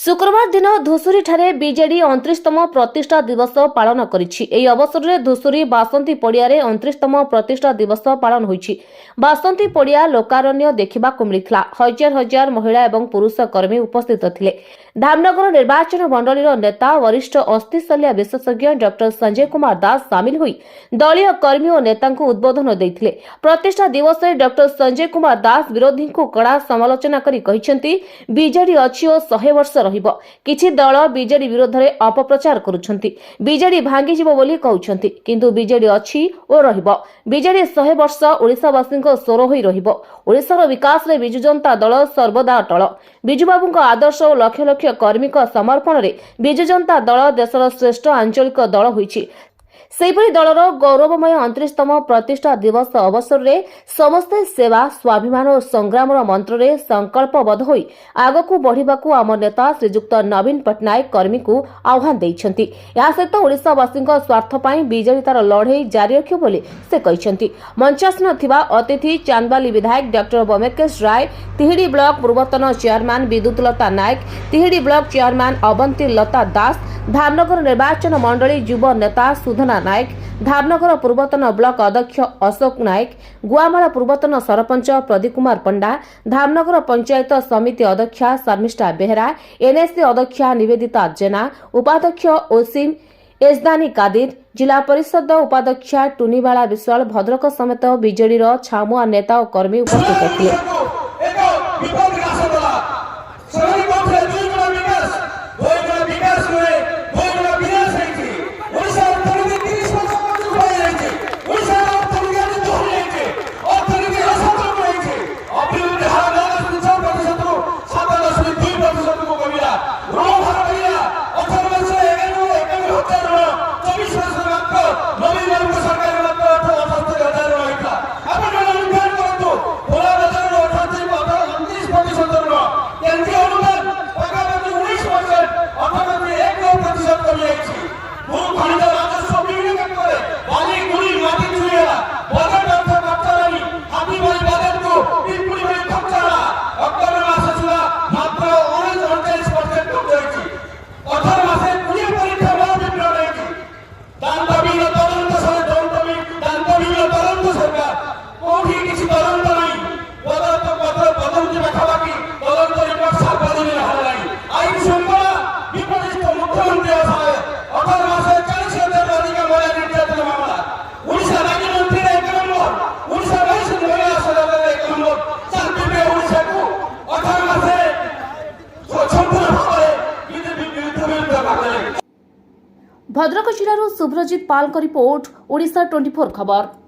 शुक्रवार दिन धुसुरी ठारे बीजेडी 29तम प्रतिष्ठा दिवस पालन करिछि। एही अवसर में धुसुरी बासंती पड़िया 29तम प्रतिष्ठा दिवस पालन होइछि। बासंती पड़िया लोकारण्य देखिबाकु मिलिथिला। हजार हजार महिला एवं पुरुष कर्मी उपस्थित थिले। धामनगर निर्वाचन मंडलीर नेता वरिष्ठ अस्थिशल्य विशेषज्ञ डॉक्टर संजय कुमार दास सामिल होई दलीय कर्मी और नेता उद्बोधन देथिले। प्रतिष्ठा दिवस में डॉक्टर संजय कुमार दास विरोधी को कड़ा समालोचना करी कहिसेंती बीजेडी अछि ओ 100 वर्ष रहिबो। किछि दल बीजेडी विरोध में अपप्रचार करुछंती। बीजेडी भांगी जिवो बोली कहउछंती, किंतु बीजेडी अछि ओ रहिबो। बीजेडी 100 वर्ष ओडिसावासींको स्वर होई रहिबो। ओडिसार विकास रे बिजु जनता दल सर्वदा अटल। बिजु बाबूंको आदर्श और लक्ष लक्ष कर्मी समर्पण रे बिजु जनता दल देशर श्रेष्ठ आंचलिक दल होइछि। सेहिपरि दलर गौरवमय 29तम प्रतिष्ठा दिवस अवसर में समस्ते सेवा स्वाभिमान और संग्राम मंत्र रे संकल्पबद्ध होई आगकू बढ़िबाकू आम नेता श्रीजुक्त नवीन पट्टनायक कर्मी को आह्वान देइछंती। या सहित ओडिसावासी स्वार्थ पई बीजेडी तार लड़ाई जारी रखियो बोली से कहिसंती। मंचासन थिबा अतिथि चांदबाली विधायक डॉक्टर बमेकेश राय, तिहिडी ब्लॉक पूर्वतन चेयरमैन विद्युतलता नायक, तिहिडी ब्लॉक चेयरमैन अवंती लता दास, धामनगर निर्वाचन मंडली युव नेता सुधना नायक, धामनगर पूर्वतन ब्लॉक अध्यक्ष अशोक नायक, गुआमाला पूर्वतन सरपंच प्रदीप कुमार पंडा, धामनगर पंचायत समिति अध्यक्षा शर्मिष्ठा बेहरा, एनएससी अध्यक्षा निवेदिता जेना, उपाध्यक्ष ओसिम एजदानी कादिर, जिला परिषद उपाध्यक्षा टुनीबाला विश्वाल भद्रक समेत बीजेडी छामुआ नेता और कर्मी उपस्थित थे। भद्रक जिलार शुभ्रजित पाल रिपोर्ट, ओडिशा 24 खबर।